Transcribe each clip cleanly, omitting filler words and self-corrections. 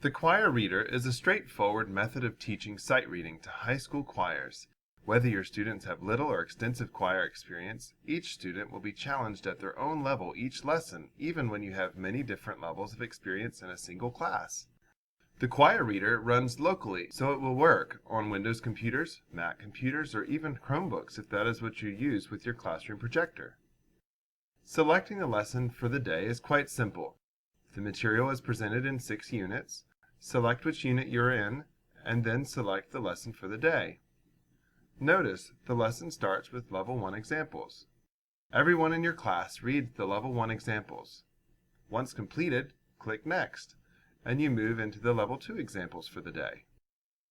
The choir reader is a straightforward method of teaching sight reading to high school choirs. Whether your students have little or extensive choir experience, each student will be challenged at their own level each lesson, even when you have many different levels of experience in a single class. The choir reader runs locally, so it will work on Windows computers, Mac computers, or even Chromebooks if that is what you use with your classroom projector. Selecting the lesson for the day is quite simple. The material is presented in 6 units. Select which unit you're in, and then select the lesson for the day. Notice the lesson starts with Level 1 examples. Everyone in your class reads the Level 1 examples. Once completed, click Next, and you move into the Level 2 examples for the day.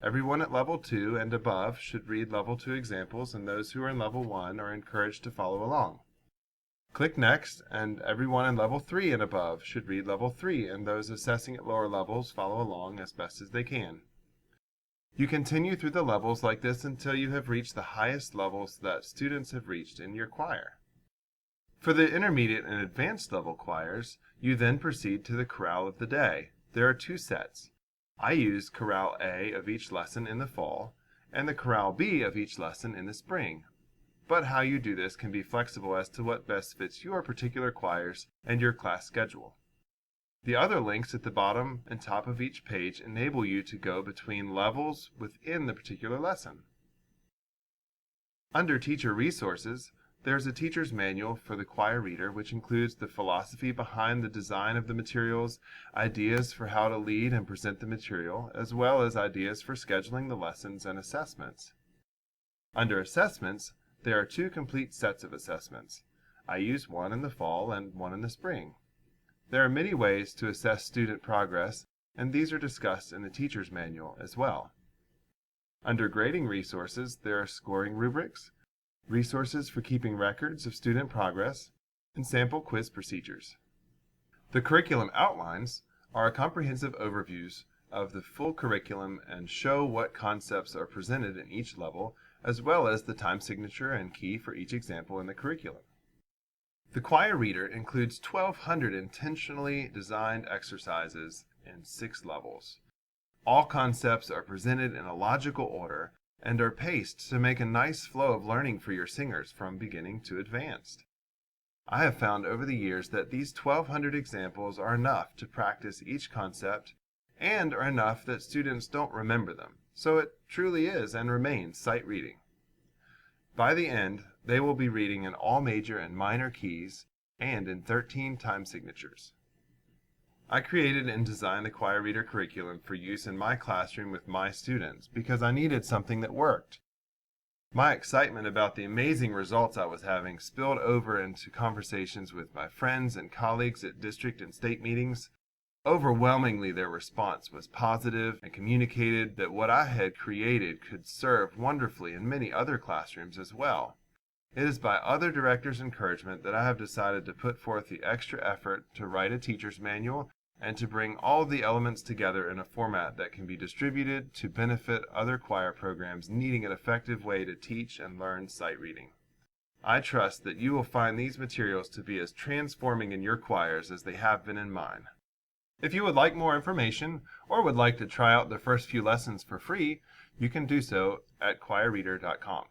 Everyone at Level 2 and above should read Level 2 examples, and those who are in Level 1 are encouraged to follow along. Click Next, and everyone in Level 3 and above should read Level 3, and those assessing at lower levels follow along as best as they can. You continue through the levels like this until you have reached the highest levels that students have reached in your choir. For the intermediate and advanced level choirs, you then proceed to the chorale of the day. There are 2 sets. I use chorale A of each lesson in the fall, and the chorale B of each lesson in the spring. But how you do this can be flexible as to what best fits your particular choirs and your class schedule. The other links at the bottom and top of each page enable you to go between levels within the particular lesson. Under Teacher Resources, there's a teacher's manual for the choir reader, which includes the philosophy behind the design of the materials, ideas for how to lead and present the material, as well as ideas for scheduling the lessons and assessments. Under Assessments, there are 2 complete sets of assessments. I use one in the fall and one in the spring. There are many ways to assess student progress, and these are discussed in the teacher's manual as well. Under Grading Resources, there are scoring rubrics, resources for keeping records of student progress, and sample quiz procedures. The curriculum outlines are comprehensive overviews of the full curriculum and show what concepts are presented in each level, as well as the time signature and key for each example in the curriculum. The choir reader includes 1,200 intentionally designed exercises in 6 levels. All concepts are presented in a logical order and are paced to make a nice flow of learning for your singers from beginning to advanced. I have found over the years that these 1,200 examples are enough to practice each concept and are enough that students don't remember them, so it truly is and remains sight reading. By the end, they will be reading in all major and minor keys and in 13 time signatures. I created and designed the choir reader curriculum for use in my classroom with my students because I needed something that worked. My excitement about the amazing results I was having spilled over into conversations with my friends and colleagues at district and state meetings. Overwhelmingly, their response was positive and communicated that what I had created could serve wonderfully in many other classrooms as well. It is by other directors' encouragement that I have decided to put forth the extra effort to write a teacher's manual and to bring all the elements together in a format that can be distributed to benefit other choir programs needing an effective way to teach and learn sight reading. I trust that you will find these materials to be as transforming in your choirs as they have been in mine. If you would like more information or would like to try out the first few lessons for free, you can do so at choirreader.com.